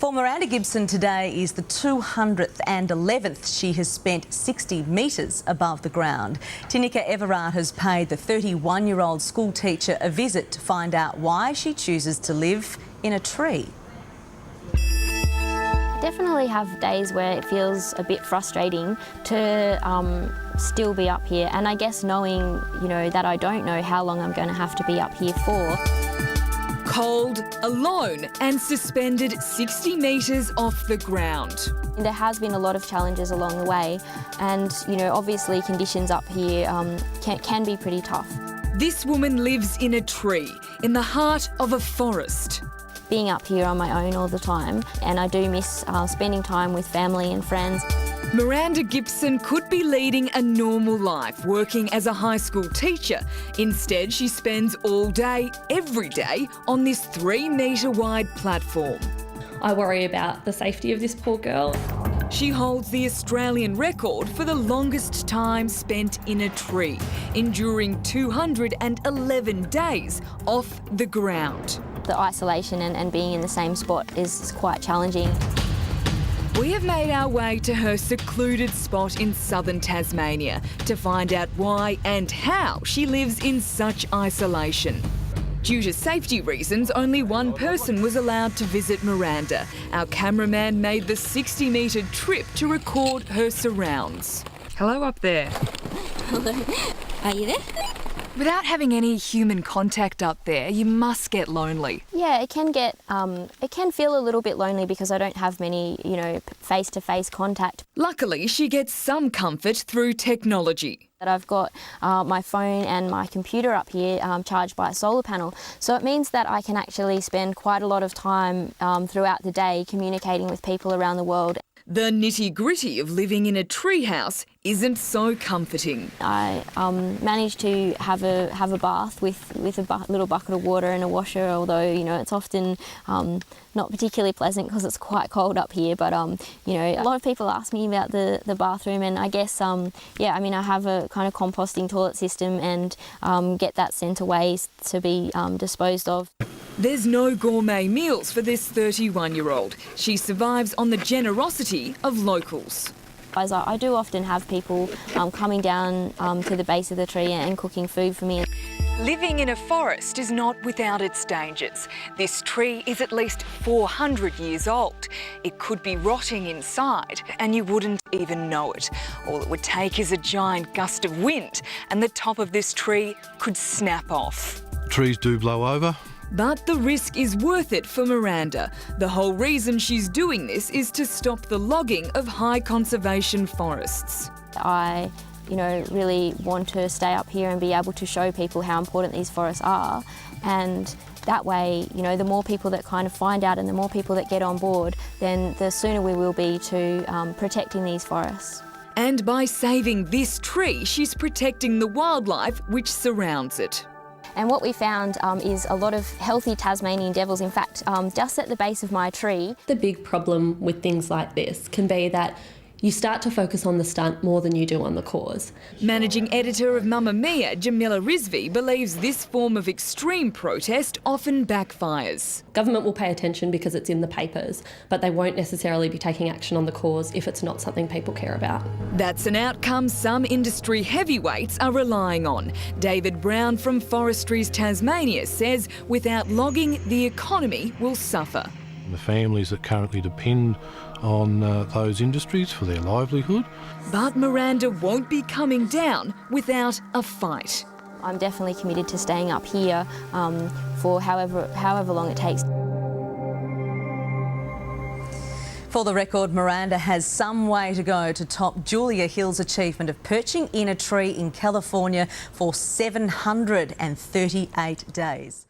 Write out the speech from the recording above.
For Miranda Gibson, today is the 211th she has spent 60 metres above the ground. Tinika Everard has paid the 31-year-old school teacher a visit to find out why she chooses to live in a tree. I definitely have days where it feels a bit frustrating to still be up here, and I guess knowing, that I don't know how long I'm going to have to be up here for. Cold, alone and suspended 60 metres off the ground. There has been a lot of challenges along the way, and obviously conditions up here can be pretty tough. This woman lives in a tree in the heart of a forest. Being up here on my own all the time, and I do miss spending time with family and friends. Miranda Gibson could be leading a normal life, working as a high school teacher. Instead, she spends all day, every day, on this 3-metre wide platform. I worry about the safety of this poor girl. She holds the Australian record for the longest time spent in a tree, enduring 211 days off the ground. The isolation and being in the same spot is quite challenging. We have made our way to her secluded spot in southern Tasmania to find out why and how she lives in such isolation. Due to safety reasons, only one person was allowed to visit Miranda. Our cameraman made the 60-metre trip to record her surrounds. Hello up there. Hello. Are you there? Without having any human contact up there, you must get lonely. Yeah, it can feel a little bit lonely because I don't have many, face-to-face contact. Luckily, she gets some comfort through technology. I've got my phone and my computer up here charged by a solar panel, so it means that I can actually spend quite a lot of time throughout the day communicating with people around the world. The nitty-gritty of living in a treehouse isn't so comforting. I managed to have a bath with a little bucket of water and a washer, although it's often not particularly pleasant because it's quite cold up here. But a lot of people ask me about the bathroom, and I guess I have a kind of composting toilet system and get that sent away to be disposed of. There's no gourmet meals for this 31-year-old. She survives on the generosity of locals. I do often have people coming down to the base of the tree and cooking food for me. Living in a forest is not without its dangers. This tree is at least 400 years old. It could be rotting inside and you wouldn't even know it. All it would take is a giant gust of wind and the top of this tree could snap off. Trees do blow over. But the risk is worth it for Miranda. The whole reason she's doing this is to stop the logging of high conservation forests. I really want to stay up here and be able to show people how important these forests are, and that way, the more people that kind of find out and the more people that get on board, then the sooner we will be to protecting these forests. And by saving this tree, she's protecting the wildlife which surrounds it. And what we found is a lot of healthy Tasmanian devils. In fact, just at the base of my tree. The big problem with things like this can be that you start to focus on the stunt more than you do on the cause. Managing editor of Mamma Mia, Jamila Rizvi, believes this form of extreme protest often backfires. Government will pay attention because it's in the papers, but they won't necessarily be taking action on the cause if it's not something people care about. That's an outcome some industry heavyweights are relying on. David Brown from Forestries Tasmania says without logging, the economy will suffer. The families that currently depend on those industries for their livelihood. But Miranda won't be coming down without a fight. I'm definitely committed to staying up here for however long it takes. For the record, Miranda has some way to go to top Julia Hill's achievement of perching in a tree in California for 738 days.